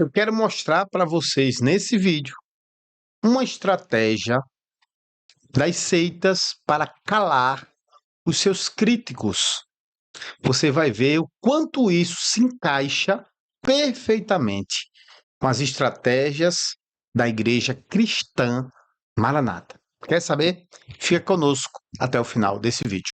Eu quero mostrar para vocês nesse vídeo uma estratégia das seitas para calar os seus críticos. Você vai ver o quanto isso se encaixa perfeitamente com as estratégias da Igreja Cristã Maranata. Quer saber? Fica conosco até o final desse vídeo.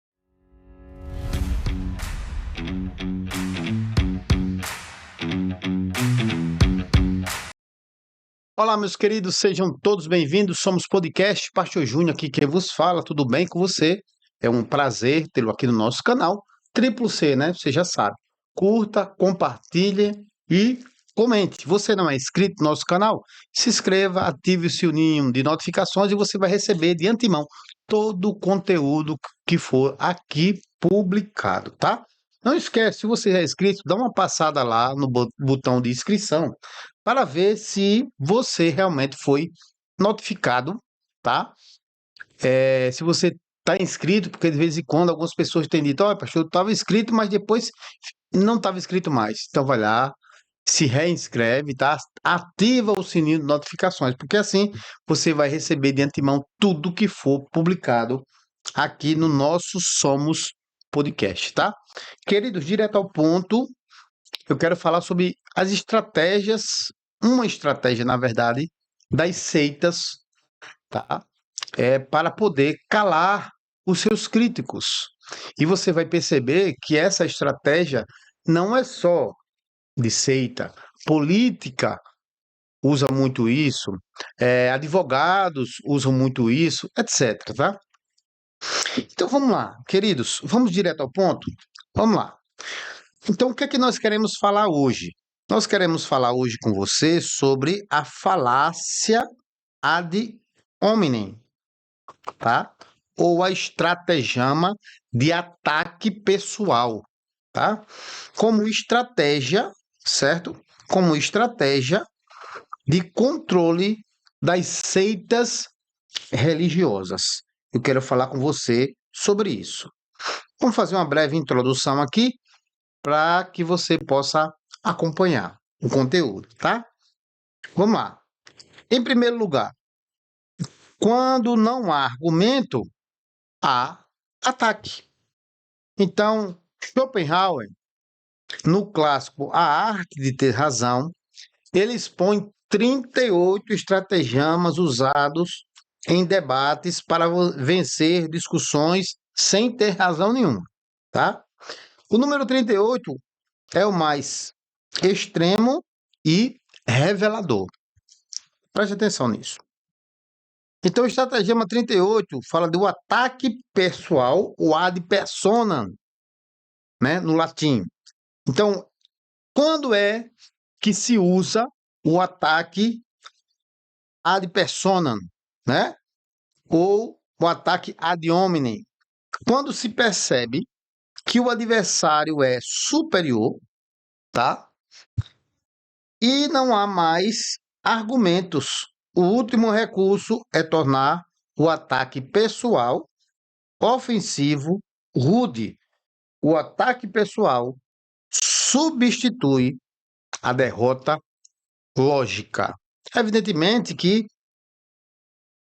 Olá, meus queridos, sejam todos bem-vindos. Somos Podcast Pastor Júnior, aqui quem vos fala. Tudo bem com você? É um prazer tê-lo aqui no nosso canal. Triplo C, né? Você já sabe. Curta, compartilhe e comente. Você não é inscrito no nosso canal? Se inscreva, ative o sininho de notificações e você vai receber de antemão todo o conteúdo que for aqui publicado, tá? Não esquece, se você já é inscrito, dá uma passada lá no botão de inscrição para ver se você realmente foi notificado, tá? Se você está inscrito, porque de vez em quando algumas pessoas têm dito, olha, pastor, eu estava inscrito, mas depois não estava inscrito mais. Então vai lá, se reinscreve, tá? Ativa o sininho de notificações, porque assim você vai receber de antemão tudo que for publicado aqui no nosso Somos Podcast, tá? Queridos, direto ao ponto, eu quero falar sobre as estratégias, uma estratégia, na verdade, das seitas, tá? Para poder calar os seus críticos. E você vai perceber que essa estratégia não é só de seita, política usa muito isso, advogados usam muito isso, etc, tá? Então vamos lá, queridos, vamos direto ao ponto? Vamos lá. Então, o que é que nós queremos falar hoje? Nós queremos falar hoje com você sobre a falácia ad hominem, tá? Ou a estratagema de ataque pessoal, tá? Como estratégia, certo? Como estratégia de controle das seitas religiosas. Eu quero falar com você sobre isso. Vamos fazer uma breve introdução aqui para que você possa acompanhar o conteúdo, tá? Vamos lá. Em primeiro lugar, quando não há argumento, há ataque. Então, Schopenhauer, no clássico A Arte de Ter Razão, ele expõe 38 estratagemas usados em debates para vencer discussões sem ter razão nenhuma, tá? O número 38 é o mais extremo e revelador. Preste atenção nisso. Então, o estratagema 38 fala do ataque pessoal, o ad personam, né, no latim. Então, quando é que se usa o ataque ad personam, né? Ou o ataque ad hominem? Quando se percebe que o adversário é superior, tá? E não há mais argumentos. O último recurso é tornar o ataque pessoal ofensivo, rude. O ataque pessoal substitui a derrota lógica. Evidentemente que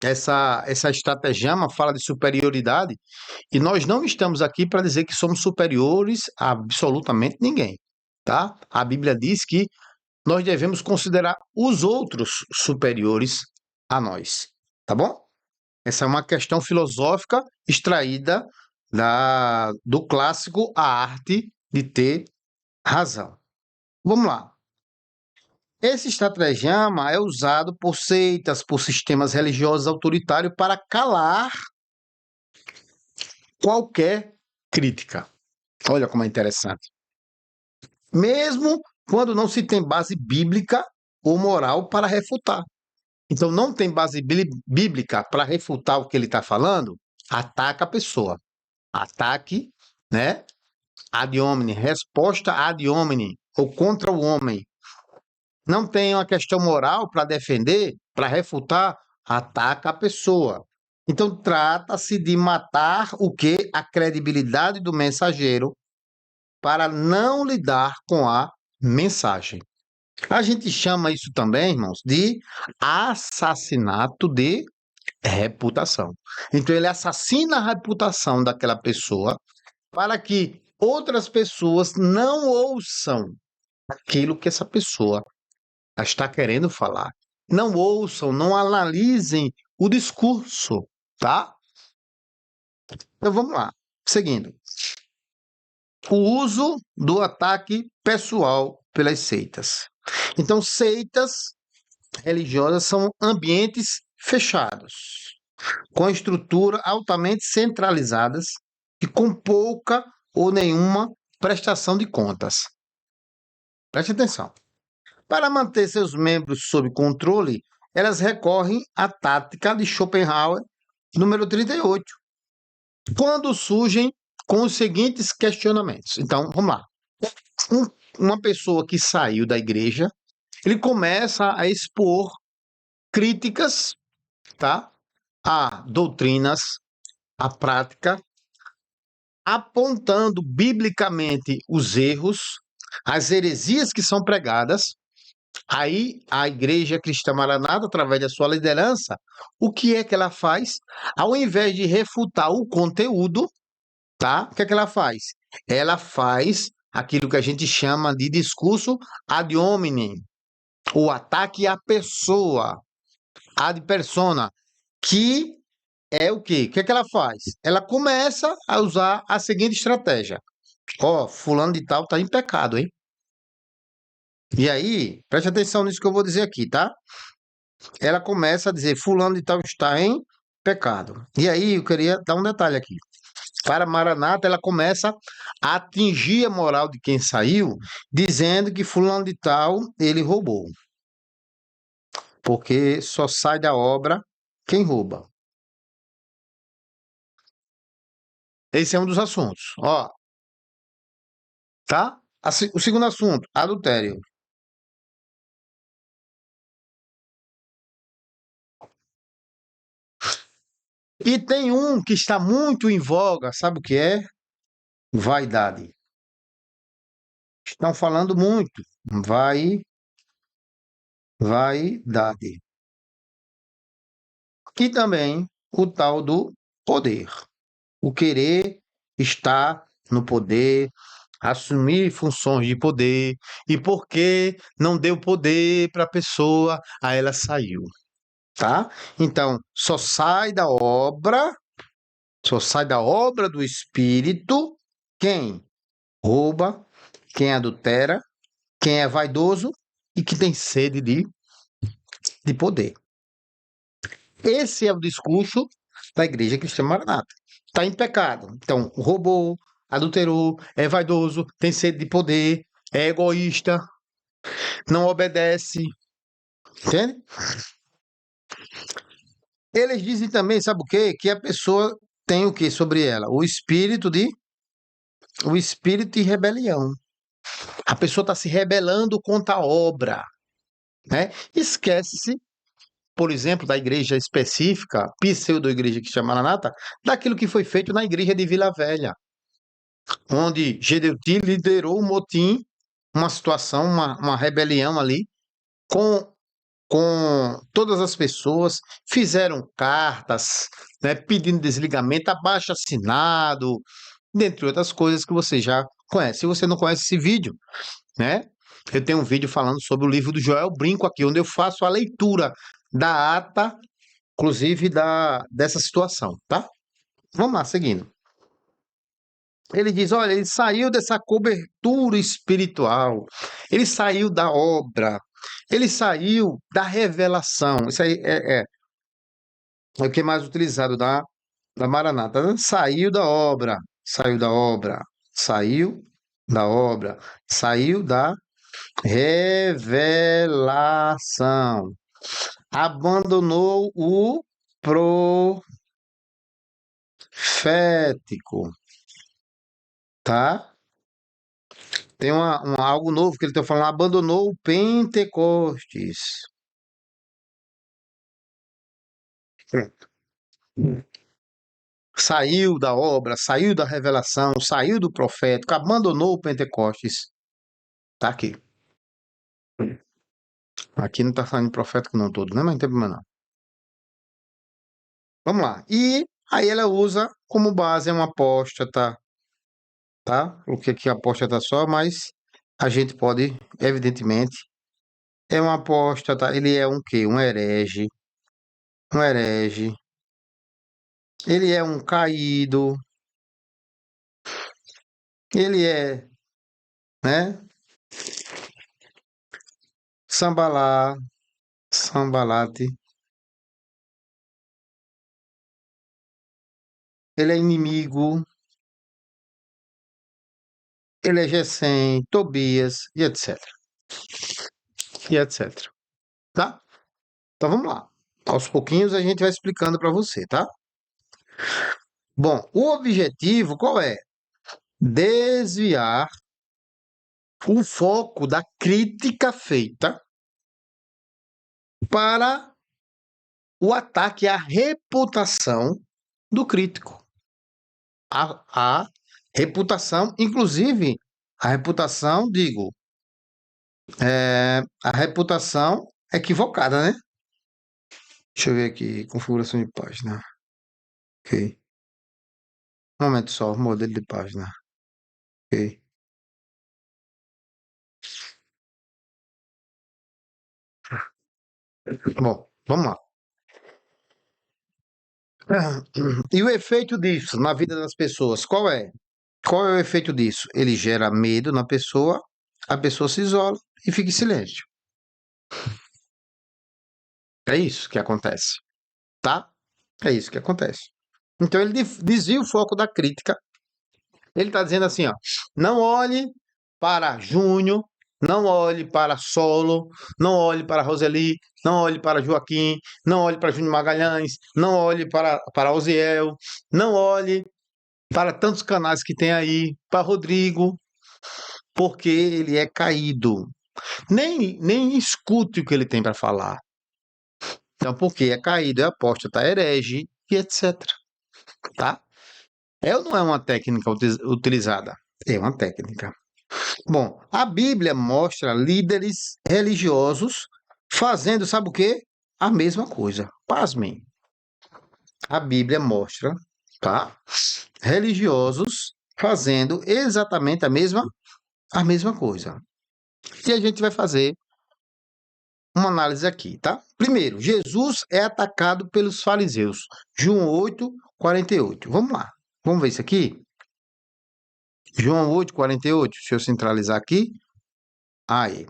essa estratagema fala de superioridade e nós não estamos aqui para dizer que somos superiores a absolutamente ninguém, tá? A Bíblia diz que nós devemos considerar os outros superiores a nós, tá bom? Essa é uma questão filosófica extraída do clássico A Arte de Ter Razão. Vamos lá. Esse estratagema é usado por seitas, por sistemas religiosos autoritários para calar qualquer crítica. Olha como é interessante. Mesmo quando não se tem base bíblica ou moral para refutar. Então, não tem base bíblica para refutar o que ele está falando, ataca a pessoa. Ataque, né? Ad hominem, resposta ad hominem, ou contra o homem. Não tem uma questão moral para defender, para refutar, ataca a pessoa. Então, trata-se de matar o quê? A credibilidade do mensageiro para não lidar com a mensagem. A gente chama isso também, irmãos, de assassinato de reputação. Então, ele assassina a reputação daquela pessoa para que outras pessoas não ouçam aquilo que essa pessoa está querendo falar. Não ouçam, não analisem o discurso, tá? Então vamos lá. Seguindo. O uso do ataque pessoal pelas seitas. Então, seitas religiosas são ambientes fechados, com estrutura altamente centralizadas e com pouca ou nenhuma prestação de contas. Preste atenção. Para manter seus membros sob controle, elas recorrem à tática de Schopenhauer, número 38, quando surgem com os seguintes questionamentos. Então, vamos lá. Uma pessoa que saiu da igreja, ele começa a expor críticas, tá, a doutrinas, a prática, apontando biblicamente os erros, as heresias que são pregadas. Aí a Igreja Cristã Maranata, através da sua liderança, o que é que ela faz? Ao invés de refutar o conteúdo, tá? O que é que ela faz? Ela faz aquilo que a gente chama de discurso ad hominem, o ataque à pessoa, ad persona, que é o quê? O que é que ela faz? Ela começa a usar a seguinte estratégia. Ó, fulano de tal tá em pecado, hein? E aí, preste atenção nisso que eu vou dizer aqui, tá? Ela começa a dizer, fulano de tal está em pecado. E aí, eu queria dar um detalhe aqui. Para Maranata, ela começa a atingir a moral de quem saiu, dizendo que fulano de tal, ele roubou. Porque só sai da obra quem rouba. Esse é um dos assuntos. Ó, tá? O segundo assunto, adultério. E tem um que está muito em voga, sabe o que é? Vaidade. Estão falando muito. Vaidade. E também o tal do poder. O querer estar no poder, assumir funções de poder. E porque não deu poder para a pessoa, aí ela saiu. Tá? Então, só sai da obra do Espírito quem rouba, quem adultera, quem é vaidoso e que tem sede de poder. Esse é o discurso da Igreja Cristã Maranata. Está em pecado. Então, roubou, adulterou, é vaidoso, tem sede de poder, é egoísta, não obedece. Entende? Eles dizem também, sabe o quê? Que a pessoa tem o que sobre ela? O espírito de rebelião. A pessoa está se rebelando contra a obra, né? Esquece-se, por exemplo, da igreja específica, pseudo-igreja que chama Maranata, daquilo que foi feito na igreja de Vila Velha, onde Gedeuti liderou um motim, uma situação, uma rebelião ali, com, com todas as pessoas, fizeram cartas, né, pedindo desligamento, abaixo-assinado, dentre outras coisas que você já conhece. Se você não conhece esse vídeo, né? Eu tenho um vídeo falando sobre o livro do Joel Brinco aqui, onde eu faço a leitura da ata, inclusive dessa situação, tá? Vamos lá, seguindo. Ele diz: olha, ele saiu dessa cobertura espiritual, ele saiu da obra, ele saiu da revelação. Isso aí é o que é mais utilizado da Maranata, né? Saiu da obra, saiu da obra, saiu da obra, saiu da revelação. Abandonou o profético, tá? Tem algo novo que ele está falando, abandonou o Pentecostes. Saiu da obra, saiu da revelação, saiu do profético, abandonou o Pentecostes. Tá aqui. Aqui não está falando de profético não todo, né? Mas não tem problema não. Vamos lá. E aí ela usa como base uma apóstata, tá? O que aqui apóstata só, mas a gente pode, evidentemente, é um apóstata, ele é um quê? Um herege, ele é um caído, ele é, né? Sambalá, sambalate, ele é inimigo, ele é Gesem, Tobias e etc. E etc. Tá? Então vamos lá. Aos pouquinhos a gente vai explicando para você, tá? Bom, o objetivo qual é? Desviar o foco da crítica feita para o ataque à reputação do crítico. A reputação, inclusive, a reputação, digo, a reputação equivocada, né? Deixa eu ver aqui, configuração de página. Ok. Um momento só, modelo de página. Ok. Bom, vamos lá. E o efeito disso na vida das pessoas, qual é? Qual é o efeito disso? Ele gera medo na pessoa, a pessoa se isola e fica em silêncio. É isso que acontece, tá? É isso que acontece. Então ele desvia o foco da crítica. Ele está dizendo assim, ó, não olhe para Júnior, não olhe para Solo, não olhe para Roseli, não olhe para Joaquim, não olhe para Júnior Magalhães, não olhe para Osiel, não olhe para tantos canais que tem aí, para Rodrigo, porque ele é caído. Nem escute o que ele tem para falar. Então, porque é caído, é apóstata, tá herege e etc. Tá? É ou não é uma técnica utilizada? É uma técnica. Bom, a Bíblia mostra líderes religiosos fazendo, sabe o quê? A mesma coisa. Pasmem. A Bíblia mostra, tá? Religiosos fazendo exatamente a mesma coisa. E a gente vai fazer uma análise aqui, tá? Primeiro, Jesus é atacado pelos fariseus. João 8, 48. Vamos lá. Vamos ver isso aqui? João 8, 48. Deixa eu centralizar aqui. Aí.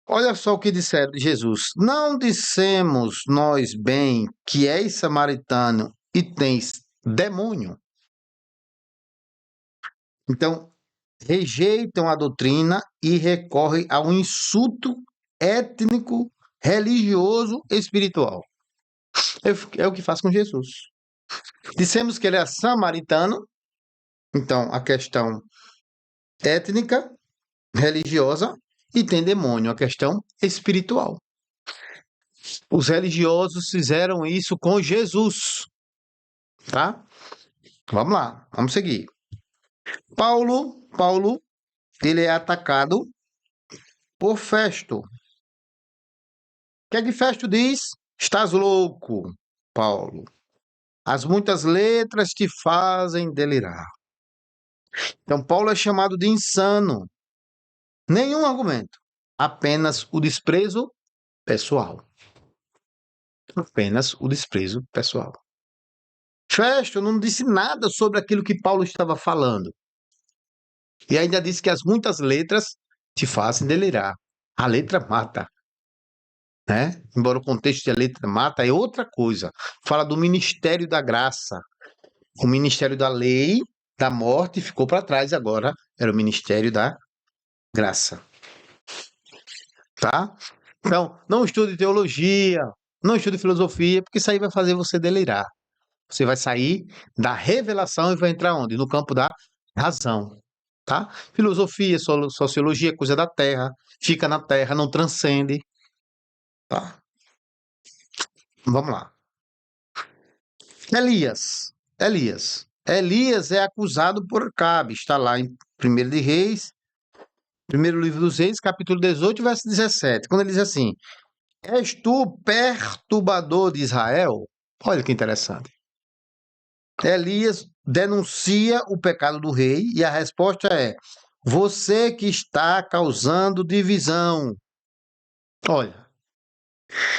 Olha só o que disseram de Jesus. Não dissemos nós bem que és samaritano e tens demônio. Então, rejeitam a doutrina e recorrem ao insulto étnico, religioso, espiritual. É o que faz com Jesus. Dissemos que ele é samaritano, então a questão étnica, religiosa, e tem demônio, a questão espiritual. Os religiosos fizeram isso com Jesus, tá? Vamos lá, vamos seguir. Paulo, ele é atacado por Festo. O que é que Festo diz? Estás louco, Paulo. As muitas letras te fazem delirar. Então, Paulo é chamado de insano. Nenhum argumento, apenas o desprezo pessoal. Apenas o desprezo pessoal. Festo não disse nada sobre aquilo que Paulo estava falando. E ainda disse que as muitas letras te fazem delirar. A letra mata, né? Embora o contexto de a letra mata é outra coisa. Fala do ministério da graça. O ministério da lei, da morte, ficou para trás agora. Era o ministério da graça. Tá? Então, não estude teologia, não estude filosofia, porque isso aí vai fazer você delirar. Você vai sair da revelação e vai entrar onde? No campo da razão, tá? Filosofia, sociologia, coisa da terra, fica na terra, não transcende, tá? Vamos lá. Elias é acusado por Acabe, está lá em 1 de Reis Primeiro livro dos Reis, capítulo 18, verso 17, quando ele diz assim: És tu perturbador de Israel? Olha que interessante. Elias denuncia o pecado do rei e a resposta é: você que está causando divisão. Olha,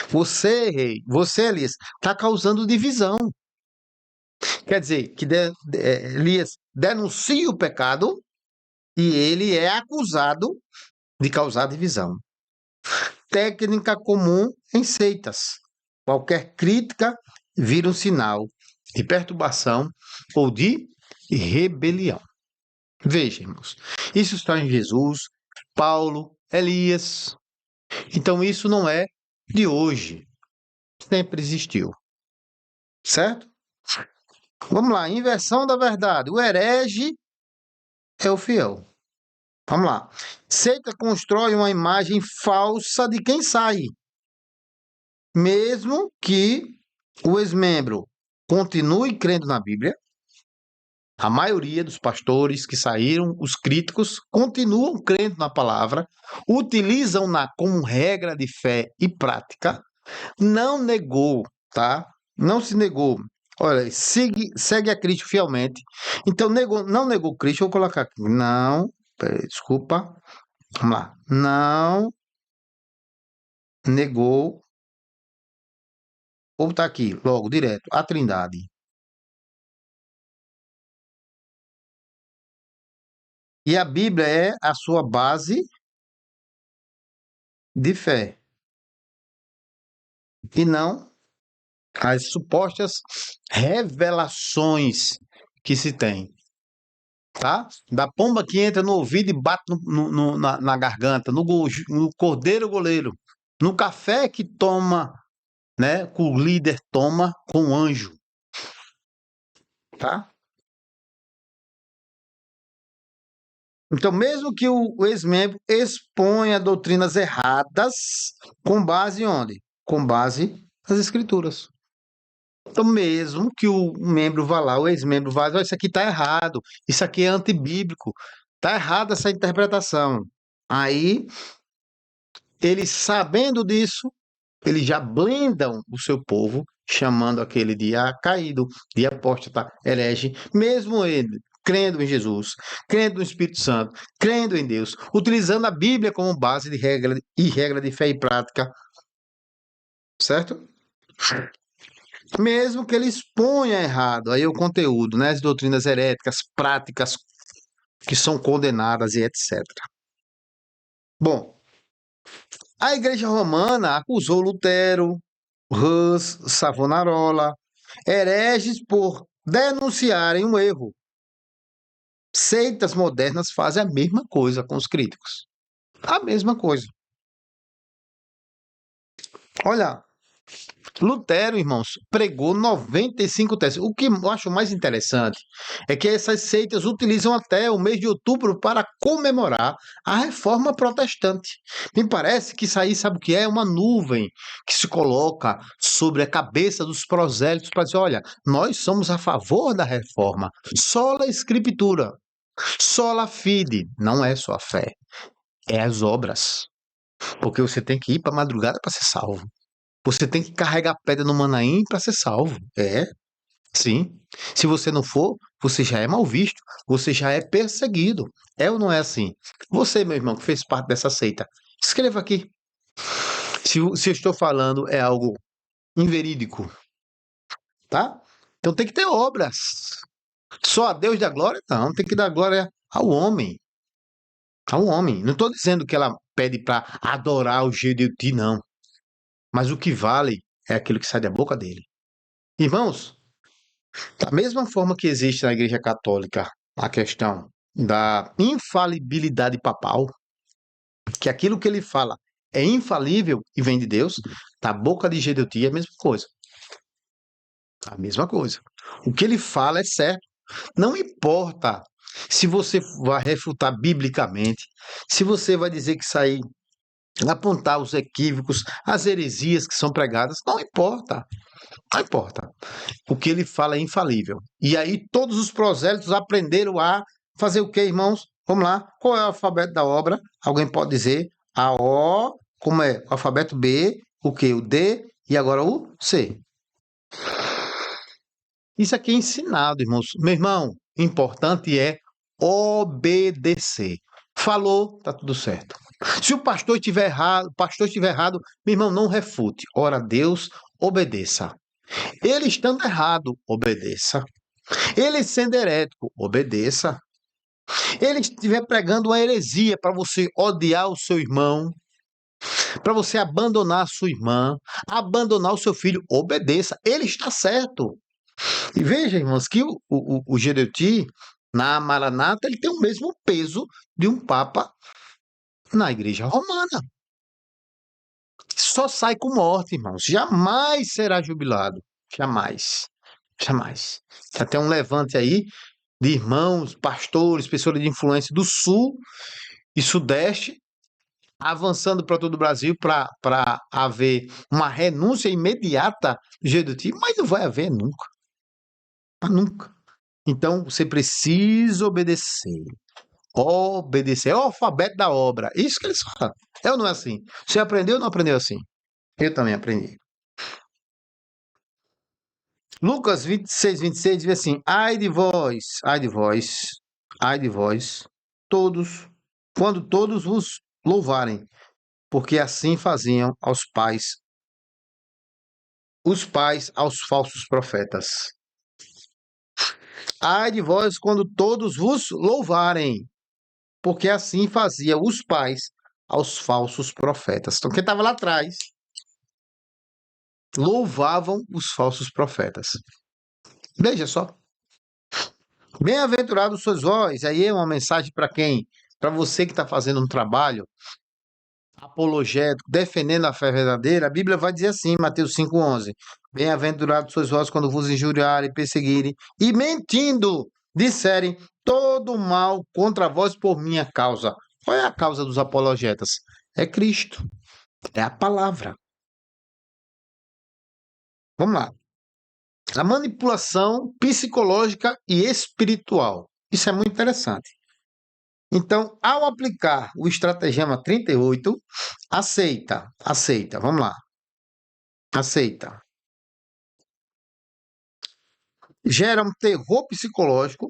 você, rei, você, Elias, está causando divisão. Quer dizer, que Elias denuncia o pecado e ele é acusado de causar divisão. Técnica comum em seitas. Qualquer crítica vira um sinal de perturbação ou de rebelião. Veja, irmãos, isso está em Jesus, Paulo, Elias. Então, isso não é de hoje, sempre existiu, certo? Vamos lá, inversão da verdade. O herege é o fiel. Vamos lá. Seita constrói uma imagem falsa de quem sai, mesmo que o ex-membro continue crendo na Bíblia. A maioria dos pastores que saíram, os críticos, continuam crendo na palavra, utilizam-na como regra de fé e prática, não negou, tá? Não se negou. Olha, segue a Cristo fielmente. Então, não negou Cristo, eu vou colocar aqui. Não, desculpa. Vamos lá. Não negou, ou tá aqui, logo, direto, a Trindade. E a Bíblia é a sua base de fé. E não as supostas revelações que se tem, tá? Da pomba que entra no ouvido e bate na garganta, no cordeiro goleiro, no café que toma, né? Que o líder toma com o anjo, tá? Então, mesmo que o ex-membro exponha doutrinas erradas, com base em onde? Com base nas escrituras. Então, mesmo que o membro vá lá, o ex-membro vá, "Ó, isso aqui está errado, isso aqui é antibíblico, está errada essa interpretação." Aí, eles sabendo disso, eles já blindam o seu povo, chamando aquele de caído, de apóstata, herege, mesmo ele crendo em Jesus, crendo no Espírito Santo, crendo em Deus, utilizando a Bíblia como base de regra de fé e prática, certo? Mesmo que ele exponha errado aí o conteúdo, né, as doutrinas heréticas, práticas que são condenadas e etc. Bom, a Igreja Romana acusou Lutero, Hus, Savonarola, hereges por denunciarem um erro. Seitas modernas fazem a mesma coisa com os críticos. A mesma coisa. Olha, Lutero, irmãos, pregou 95 teses. O que eu acho mais interessante é que essas seitas utilizam até o mês de outubro para comemorar a reforma protestante. Me parece que isso aí, sabe o que é? Uma nuvem que se coloca sobre a cabeça dos prosélitos para dizer: olha, nós somos a favor da reforma. Sola Escritura, sola fide. Não é só a fé, é as obras. Porque você tem que ir para a madrugada para ser salvo. Você tem que carregar pedra no Manaim para ser salvo. É, sim. Se você não for, você já é mal visto, você já é perseguido. É ou não é assim? Você, meu irmão, que fez parte dessa seita, escreva aqui. Se eu estou falando é algo inverídico, tá? Então tem que ter obras. Só a Deus dá glória? Não, tem que dar glória ao homem. Ao homem. Não estou dizendo que ela pede para adorar o jeito de ti, não. Mas o que vale é aquilo que sai da boca dele. Irmãos, da mesma forma que existe na Igreja Católica a questão da infalibilidade papal, que aquilo que ele fala é infalível e vem de Deus, da boca de Gedeuti é a mesma coisa. A mesma coisa. O que ele fala é certo. Não importa se você vai refutar biblicamente, se você vai dizer que isso aí, apontar os equívocos, as heresias que são pregadas, não importa. Não importa. O que ele fala é infalível. E aí todos os prosélitos aprenderam a fazer o que, irmãos? Vamos lá. Qual é o alfabeto da obra? Alguém pode dizer a O, como é? O alfabeto B, o quê? O D e agora o C. Isso aqui é ensinado, irmãos. Meu irmão, importante é obedecer. Falou, tá tudo certo. Se o pastor estiver errado, meu irmão, não refute. Ora a Deus, obedeça. Ele estando errado, obedeça. Ele sendo herético, obedeça. Ele estiver pregando uma heresia para você odiar o seu irmão, para você abandonar a sua irmã, abandonar o seu filho, obedeça. Ele está certo. E veja, irmãos, que o Gedeuti, na Maranata, ele tem o mesmo peso de um Papa na Igreja Romana. Só sai com morte, irmãos. Jamais será jubilado. Jamais. Jamais. Tem até um levante aí de irmãos, pastores, pessoas de influência do Sul e Sudeste, avançando para todo o Brasil para haver uma renúncia imediata do Gedeuti, mas não vai haver nunca. Nunca. Então, você precisa obedecer. Obedecer. É o alfabeto da obra. Isso que eles falam. É ou não é assim? Você aprendeu ou não aprendeu assim? Eu também aprendi. Lucas 26 diz assim: ai de vós, ai de vós, todos, quando todos vos louvarem, porque assim faziam os pais aos falsos profetas. Ai de vós, quando todos vos louvarem, porque assim fazia os pais aos falsos profetas. Então, quem estava lá atrás louvavam os falsos profetas. Veja só. Bem-aventurados sois vós. Aí é uma mensagem para quem? Para você que está fazendo um trabalho apologético, defendendo a fé verdadeira. A Bíblia vai dizer assim, Mateus 5,11. Bem-aventurados sois vós quando vos injuriarem, perseguirem e mentindo disserem todo mal contra vós por minha causa. Qual é a causa dos apologetas? É Cristo. É a palavra. Vamos lá. A manipulação psicológica e espiritual. Isso é muito interessante. Então, ao aplicar o estratagema 38, aceita, vamos lá, aceita. Gera um terror psicológico.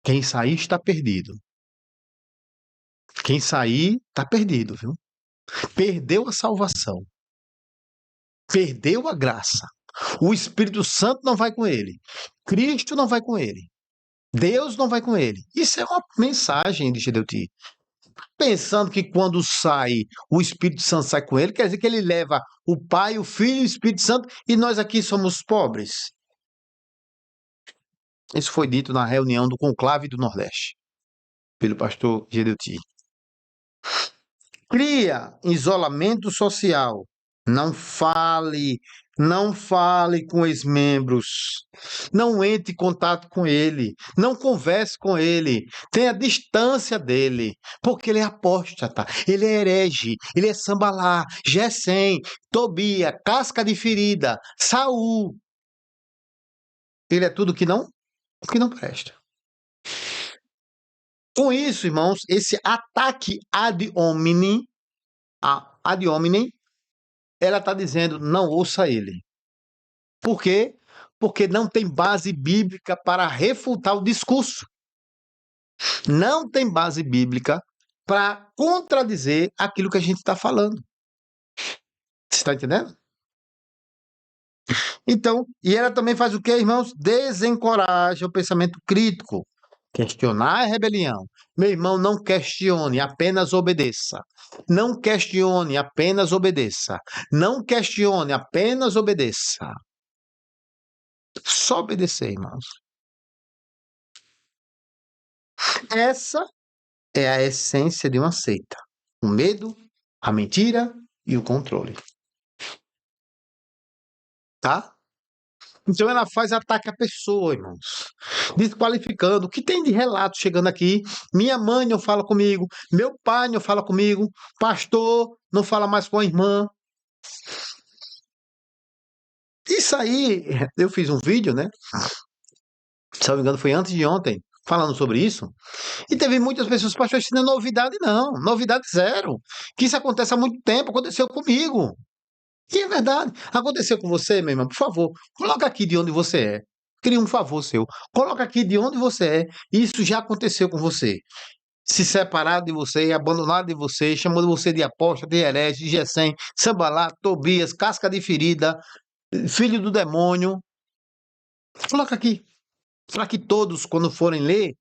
Quem sair está perdido. Quem sair está perdido, viu? Perdeu a salvação. Perdeu a graça. O Espírito Santo não vai com ele. Cristo não vai com ele. Deus não vai com ele. Isso é uma mensagem de Gedeuti. Pensando que quando sai, o Espírito Santo sai com ele, quer dizer que ele leva o Pai, o Filho e o Espírito Santo, e nós aqui somos pobres. Isso foi dito na reunião do Conclave do Nordeste, pelo pastor Gedeuti. Cria isolamento social. Não fale com ex-membros. Não entre em contato com ele. Não converse com ele. Tenha distância dele. Porque ele é apóstata. Ele é herege. Ele é sambalá, Gesem, Tobia, casca de ferida, Saul. Ele é tudo que não presta. Com isso, irmãos, esse ataque ad hominem, ela está dizendo, não ouça ele. Por quê? Porque não tem base bíblica para refutar o discurso. Não tem base bíblica para contradizer aquilo que a gente está falando. Você está entendendo? Então, e ela também faz o quê, irmãos? Desencoraja o pensamento crítico. Questionar é rebelião. Meu irmão, não questione, apenas obedeça. Não questione, apenas obedeça. Não questione, apenas obedeça. Só obedecer, irmãos. Essa é a essência de uma seita. O medo, a mentira e o controle. Tá? Então ela faz ataque à pessoa, irmãos. Desqualificando. O que tem de relato chegando aqui? Minha mãe não fala comigo, meu pai não fala comigo, pastor não fala mais com a irmã. Isso aí, eu fiz um vídeo, né? Se não me engano, foi antes de ontem, falando sobre isso. E teve muitas pessoas, pastor, isso não é novidade, não. Novidade zero. Que isso acontece há muito tempo, aconteceu comigo. E é verdade. Aconteceu com você, meu irmão? Por favor, coloca aqui de onde você é. Queria um favor seu. Coloca aqui de onde você é. Isso já aconteceu com você. Se separar de você, abandonar de você, chamando você de apóstolo, de herege, de Gesem, Sambalá, Tobias, casca de ferida, filho do demônio. Coloca aqui. Para que todos, quando forem ler,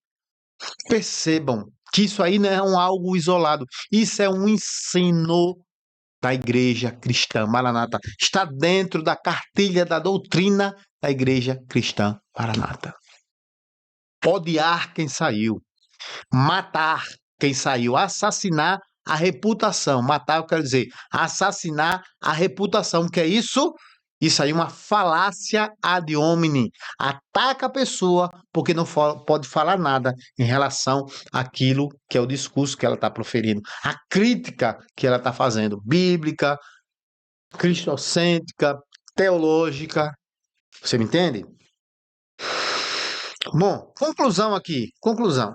percebam que isso aí não é algo isolado. Isso é um ensino da igreja cristã Maranata. Está dentro da cartilha da doutrina da igreja cristã Maranata. Odiar quem saiu, matar quem saiu, assassinar a reputação. Matar, eu quero dizer, assassinar a reputação. Que é isso? Isso aí é uma falácia ad hominem. Ataca a pessoa porque não pode falar nada em relação àquilo que é o discurso que ela está proferindo, a crítica que ela está fazendo, bíblica, cristocêntrica, teológica. Você me entende? Bom, conclusão aqui. Conclusão.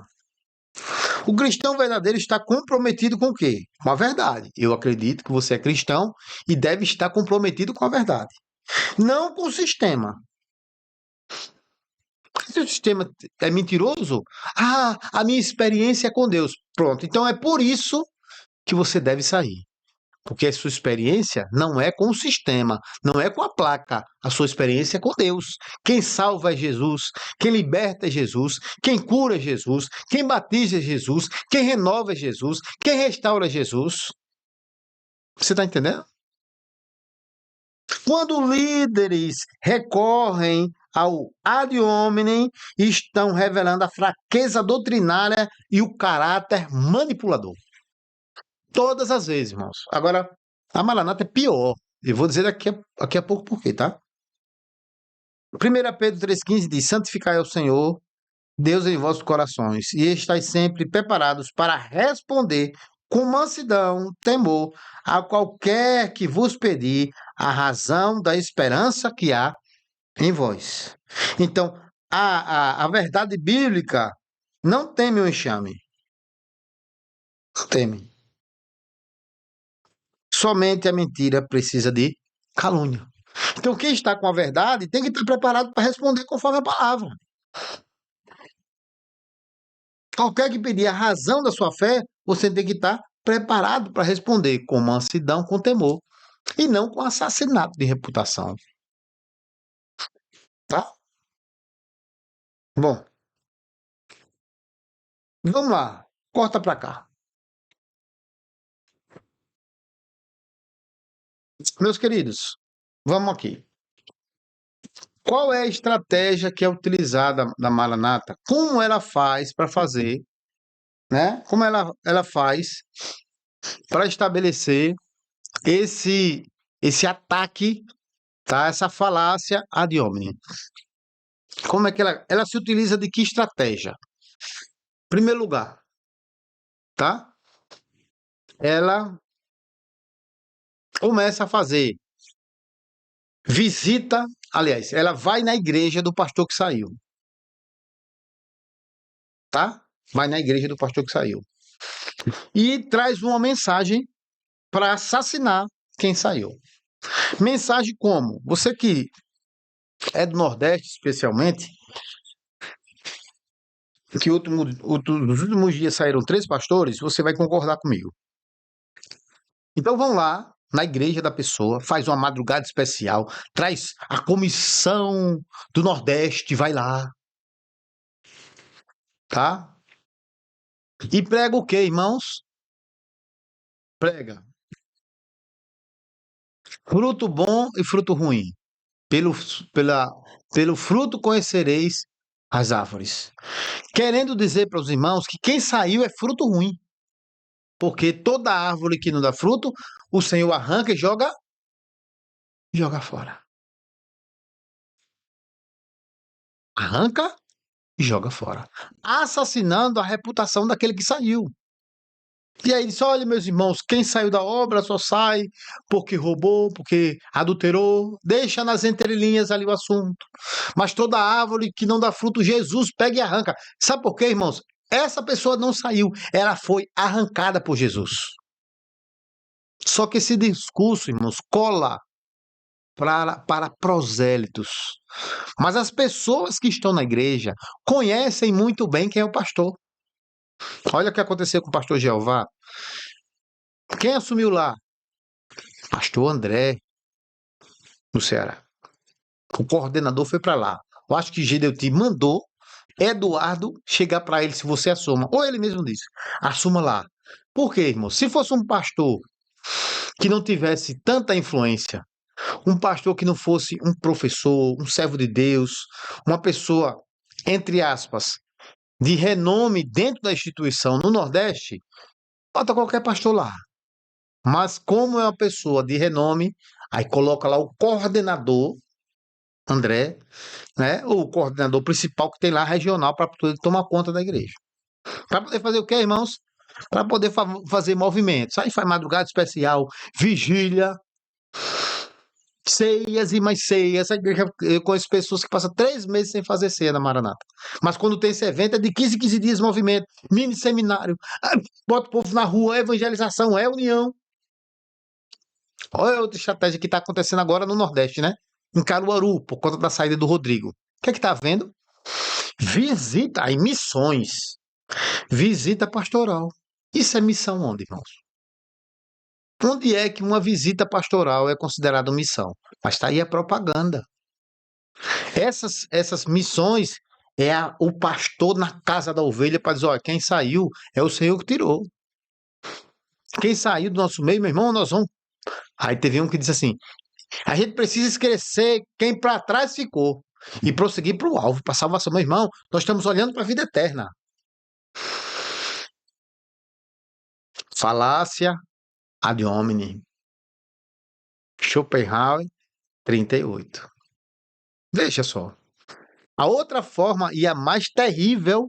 O cristão verdadeiro está comprometido com o quê? Com a verdade. Eu acredito que você é cristão e deve estar comprometido com a verdade. Não com o sistema. Se o sistema é mentiroso, a minha experiência é com Deus. Pronto. Então é por isso que você deve sair. Porque a sua experiência não é com o sistema, não é com a placa. A sua experiência é com Deus. Quem salva é Jesus, quem liberta é Jesus, quem cura é Jesus, quem batiza é Jesus, quem renova é Jesus, quem restaura é Jesus. Você está entendendo? Quando líderes recorrem ao ad hominem, estão revelando a fraqueza doutrinária e o caráter manipulador. Todas as vezes, irmãos. Agora, a Maranata é pior. Eu vou dizer daqui a pouco por quê, tá? 1 Pedro 3,15 diz: Santificai ao Senhor, Deus em vossos corações, e estáis sempre preparados para responder com mansidão, temor, a qualquer que vos pedir a razão da esperança que há em vós. Então, a verdade bíblica não teme o enxame. Não teme. Somente a mentira precisa de calúnia. Então, quem está com a verdade tem que estar preparado para responder conforme a palavra. Qualquer que pedir a razão da sua fé, você tem que estar preparado para responder com mansidão, com temor, e não com assassinato de reputação. Tá? Bom, vamos lá. Corta para cá. Meus queridos, vamos aqui. Qual é a estratégia que é utilizada na Maranata? Como ela faz para fazer, né? Como ela faz para estabelecer esse ataque, tá? Essa falácia ad hominem. Como é que ela se utiliza de que estratégia? Primeiro lugar, tá? Ela começa a fazer visita, aliás, ela vai na igreja do pastor que saiu, tá? Vai na igreja do pastor que saiu. E traz uma mensagem para assassinar quem saiu. Mensagem como? Você que é do Nordeste, especialmente, que nos últimos dias saíram 3 pastores, você vai concordar comigo. Então vão lá na igreja da pessoa, faz uma madrugada especial, traz a comissão do Nordeste, vai lá, tá? E prega o quê, irmãos? Prega fruto bom e fruto ruim. Pelo, pela, pelo fruto conhecereis as árvores. Querendo dizer para os irmãos que quem saiu é fruto ruim. Porque toda árvore que não dá fruto, o Senhor arranca e joga fora. Arranca e joga fora. Assassinando a reputação daquele que saiu. E aí ele disse: olha, meus irmãos, quem saiu da obra só sai porque roubou, porque adulterou. Deixa nas entrelinhas ali o assunto. Mas toda árvore que não dá fruto, Jesus pega e arranca. Sabe por quê, irmãos? Essa pessoa não saiu, ela foi arrancada por Jesus. Só que esse discurso, irmãos, cola para prosélitos. Mas as pessoas que estão na igreja conhecem muito bem quem é o pastor. Olha o que aconteceu com o pastor Jeová. Quem assumiu lá? Pastor André, no Ceará. O coordenador foi para lá. Eu acho que Gedeuti mandou Eduardo chegar para ele se você assuma. Ou ele mesmo disse: assuma lá. Por quê, irmão? Se fosse um pastor que não tivesse tanta influência, um pastor que não fosse um professor, um servo de Deus, uma pessoa, entre aspas, de renome dentro da instituição no Nordeste, bota qualquer pastor lá. Mas como é uma pessoa de renome, aí coloca lá o coordenador, André, né? O coordenador principal que tem lá regional para poder tomar conta da igreja. Para poder fazer o quê, irmãos? Para poder fazer movimentos. Aí faz madrugada especial, vigília, ceias e mais ceias. A igreja, eu conheço pessoas que passam 3 meses sem fazer ceia na Maranata. Mas quando tem esse evento, é de 15 em 15 dias movimento, mini seminário, bota o povo na rua, é evangelização, é união. Olha outra estratégia que está acontecendo agora no Nordeste, né? Em Caruaru, por conta da saída do Rodrigo. O que é que está havendo? Visita, aí missões. Visita pastoral. Isso é missão onde, irmãos? Onde é que uma visita pastoral é considerada missão? Mas está aí a propaganda. Essas missões é o pastor na casa da ovelha para dizer: olha, quem saiu é o Senhor que tirou. Quem saiu do nosso meio, meu irmão, nós vamos. Aí teve um que disse assim: a gente precisa esquecer quem para trás ficou e prosseguir para o alvo, para a salvação. Meu irmão, nós estamos olhando para a vida eterna. Falácia ad hominem. Schopenhauer, 38. Veja só. A outra forma, e a mais terrível,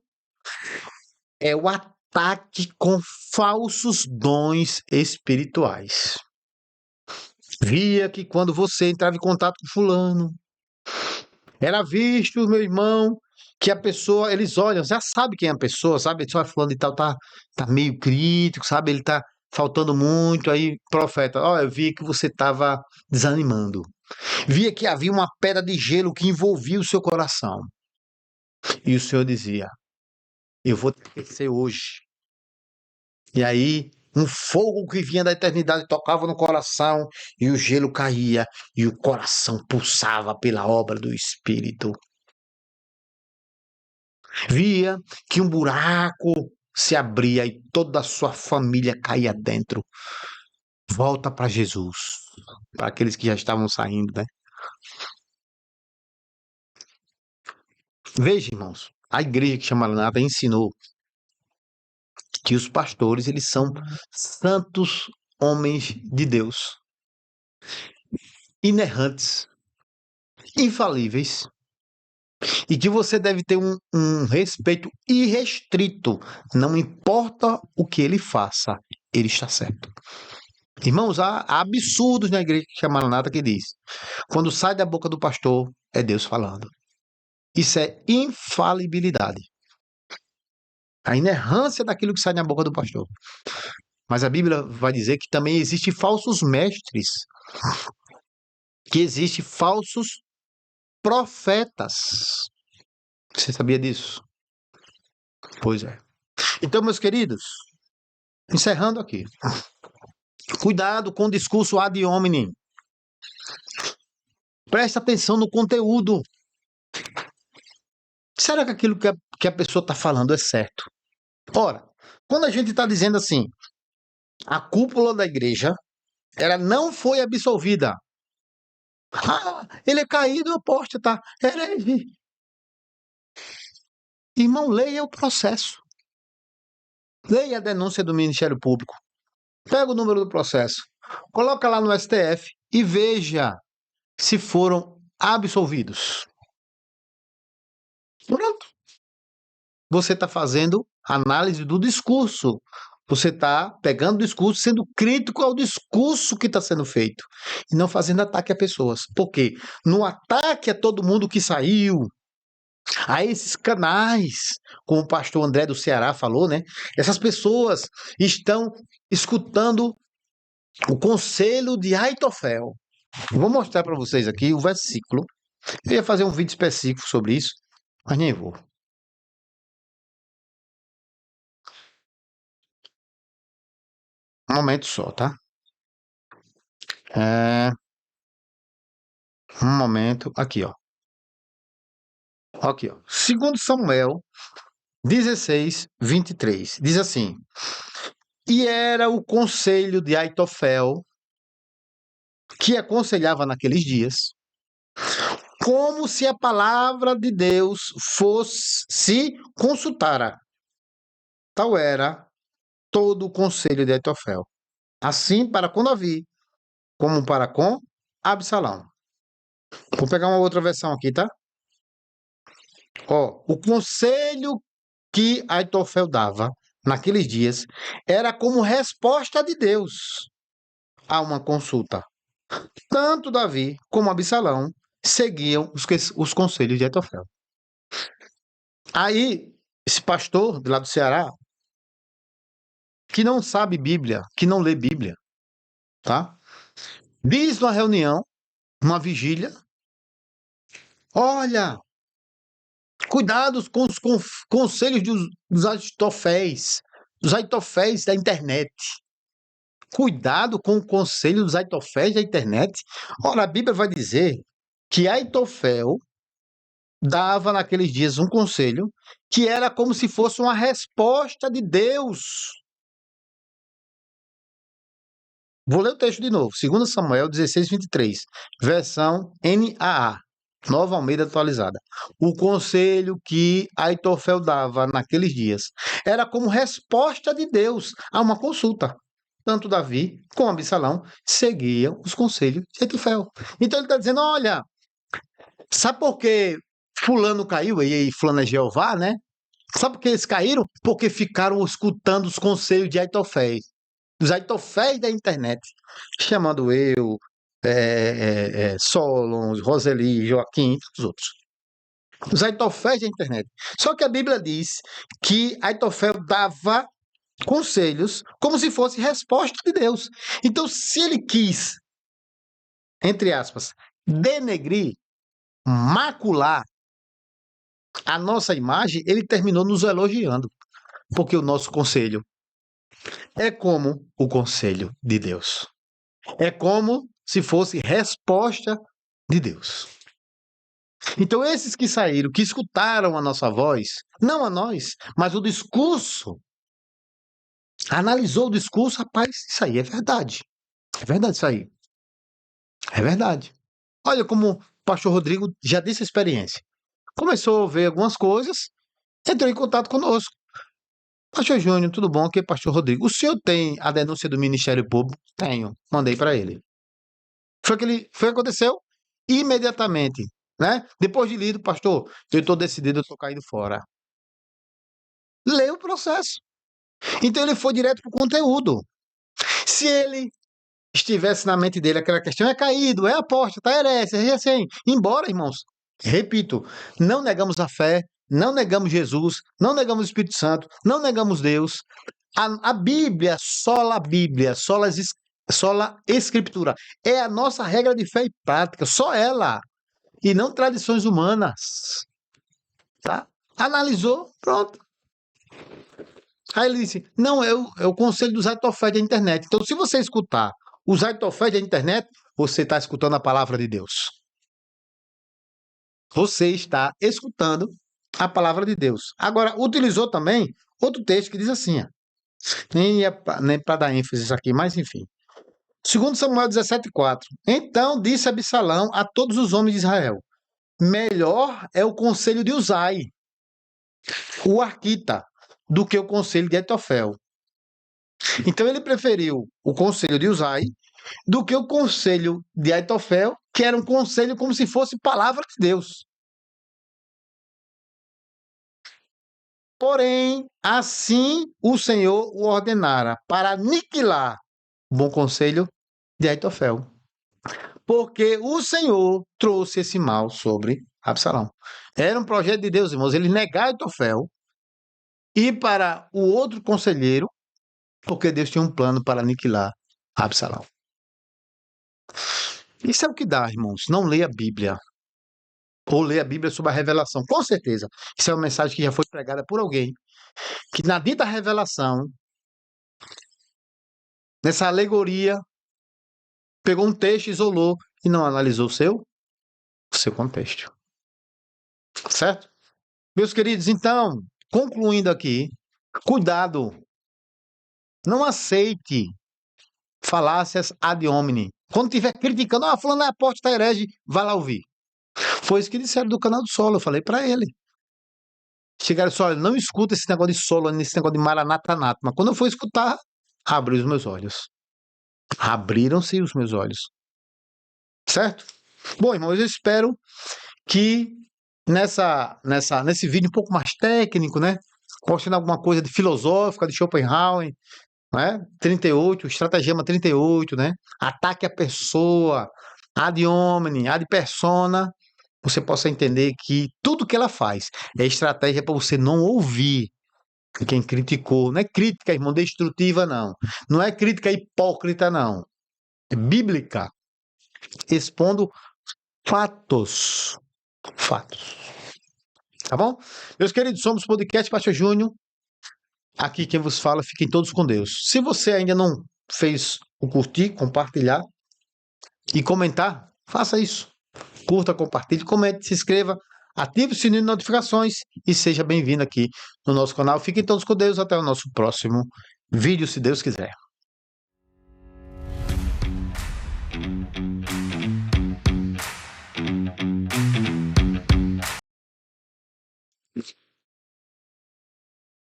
é o ataque com falsos dons espirituais. Via que quando você entrava em contato com fulano, era visto, meu irmão, que a pessoa, eles olham, já sabe quem é a pessoa, sabe? Só fulano e tal, tá meio crítico, sabe? Ele tá faltando muito, aí, profeta, eu vi que você estava desanimando. Via que havia uma pedra de gelo que envolvia o seu coração. E o Senhor dizia: eu vou te aquecer hoje. E aí, um fogo que vinha da eternidade tocava no coração e o gelo caía e o coração pulsava pela obra do Espírito. Via que um buraco se abria e toda a sua família caía dentro. Volta para Jesus. Para aqueles que já estavam saindo, né? Veja, irmãos, a igreja que chama Maranata ensinou que os pastores, eles são santos homens de Deus, inerrantes, infalíveis, e que você deve ter um respeito irrestrito, não importa o que ele faça, ele está certo. Irmãos, há absurdos na igreja que chama Maranata que diz: quando sai da boca do pastor, é Deus falando. Isso é infalibilidade. A inerrância daquilo que sai da boca do pastor. Mas a Bíblia vai dizer que também existem falsos mestres, que existem falsos profetas. Você sabia disso? Pois é. Então, meus queridos, encerrando aqui. Cuidado com o discurso ad hominem. Presta atenção no conteúdo. Será que aquilo que a pessoa está falando é certo? Ora, quando a gente está dizendo assim, a cúpula da igreja, ela não foi absolvida. Ele é caído, apóstata, herege. Irmão, leia o processo. Leia a denúncia do Ministério Público. Pega o número do processo. Coloca lá no STF e veja se foram absolvidos. Pronto. Você está fazendo análise do discurso. Você está pegando o discurso, sendo crítico ao discurso que está sendo feito e não fazendo ataque a pessoas. Por quê? No ataque a todo mundo que saiu, a esses canais, como o pastor André do Ceará falou, né? Essas pessoas estão escutando o conselho de Aitofel. Vou mostrar para vocês aqui o versículo. Eu ia fazer um vídeo específico sobre isso, mas nem vou. Um momento só, tá? É, um momento. Aqui, ó. Aqui, ó. Segundo Samuel 16:23. Diz assim: E era o conselho de Aitofel que aconselhava naqueles dias, como se a palavra de Deus fosse se consultara. Tal era todo o conselho de Aitofel. Assim para com Davi, como para com Absalão. Vou pegar uma outra versão aqui, tá? Ó, o conselho que Aitofel dava naqueles dias era como resposta de Deus a uma consulta. Tanto Davi como Absalão seguiam os conselhos de Aitofel. Aí, esse pastor de lá do Ceará, que não sabe Bíblia, que não lê Bíblia, tá? Diz numa reunião, numa vigília, olha, cuidados com os conselhos dos Aitoféis da internet. Cuidado com o conselho dos Aitoféis da internet. Ora, a Bíblia vai dizer que Aitofel dava naqueles dias um conselho que era como se fosse uma resposta de Deus. Vou ler o texto de novo. 2 Samuel 16:23, versão NAA, Nova Almeida Atualizada. O conselho que Aitofel dava naqueles dias era como resposta de Deus a uma consulta. Tanto Davi como Absalão seguiam os conselhos de Aitofel. Então ele está dizendo, olha, sabe por que fulano caiu? E fulano é Jeová, né? Sabe por que eles caíram? Porque ficaram escutando os conselhos de Aitofel. Dos Aitoféis da internet. Chamando eu, Solon, Roseli, Joaquim e os outros. Os Aitoféis da internet. Só que a Bíblia diz que Aitofel dava conselhos como se fosse resposta de Deus. Então, se ele quis, entre aspas, denegrir, macular a nossa imagem, ele terminou nos elogiando, porque o nosso conselho é como o conselho de Deus. É como se fosse resposta de Deus. Então, esses que saíram, que escutaram a nossa voz, não a nós, mas o discurso, analisou o discurso, rapaz, isso aí é verdade. É verdade isso aí. É verdade. Olha como o pastor Rodrigo já disse a experiência. Começou a ver algumas coisas, entrou em contato conosco. Pastor Júnior, tudo bom? Aqui é pastor Rodrigo. O senhor tem a denúncia do Ministério Público? Tenho. Mandei para ele. Foi que aconteceu imediatamente, né? Depois de lido, pastor, eu estou decidido, eu estou caindo fora. Leu o processo. Então ele foi direto para o conteúdo. Se ele estivesse na mente dele aquela questão, é caído, é aposta, tá herege, é assim. Embora, irmãos, repito, não negamos a fé, não negamos Jesus, não negamos o Espírito Santo, não negamos Deus. A Bíblia, sola Escritura, é a nossa regra de fé e prática, só ela, e não tradições humanas, tá? Analisou, pronto. Aí ele disse, não, é o conselho dos Aitoféis da internet. Então, se você escutar os Aitoféis da internet, você está escutando a palavra de Deus. Você está escutando a palavra de Deus. Agora, utilizou também outro texto que diz assim, ó, nem para dar ênfase aqui, mas enfim. Segundo Samuel 17:4. Então disse Absalão a todos os homens de Israel: melhor é o conselho de Uzai, o arquita, do que o conselho de Aitofel. Então ele preferiu o conselho de Uzai do que o conselho de Aitofel, que era um conselho como se fosse palavra de Deus. Porém, assim o Senhor o ordenara para aniquilar o bom conselho de Aitofel. Porque o Senhor trouxe esse mal sobre Absalão. Era um projeto de Deus, irmãos, ele negar Aitofel e para o outro conselheiro, porque Deus tinha um plano para aniquilar Absalão. Isso é o que dá, irmãos. Não leia a Bíblia. Ou ler a Bíblia sobre a revelação. Com certeza. Isso é uma mensagem que já foi pregada por alguém que na dita revelação, nessa alegoria, pegou um texto, isolou e não analisou o seu contexto. Certo? Meus queridos, então, concluindo aqui, cuidado. Não aceite falácias ad hominem. Quando estiver criticando, fulano é apóstata herege, vai lá ouvir. Foi isso que disseram do canal do Solo, eu falei para ele. Chegaram só, não escuta esse negócio de solo, esse negócio de maranata. Mas quando eu for escutar, abriu os meus olhos. Abriram-se os meus olhos. Certo? Bom, irmãos, eu espero que nesse vídeo um pouco mais técnico, né? Mostrando alguma coisa de filosófica de Schopenhauer, né? 38, estratagema 38, né? Ataque à pessoa, ad hominem, ad persona. Você possa entender que tudo que ela faz é estratégia para você não ouvir quem criticou. Não é crítica, irmão, destrutiva, não. Não é crítica hipócrita, não. É bíblica, expondo fatos. Fatos. Tá bom? Meus queridos, somos Podcast Pastor Júnior. Aqui quem vos fala, fiquem todos com Deus. Se você ainda não fez o curtir, compartilhar e comentar, faça isso. Curta, compartilhe, comente, se inscreva, ative o sininho de notificações e seja bem-vindo aqui no nosso canal. Fiquem todos com Deus. Até o nosso próximo vídeo, se Deus quiser.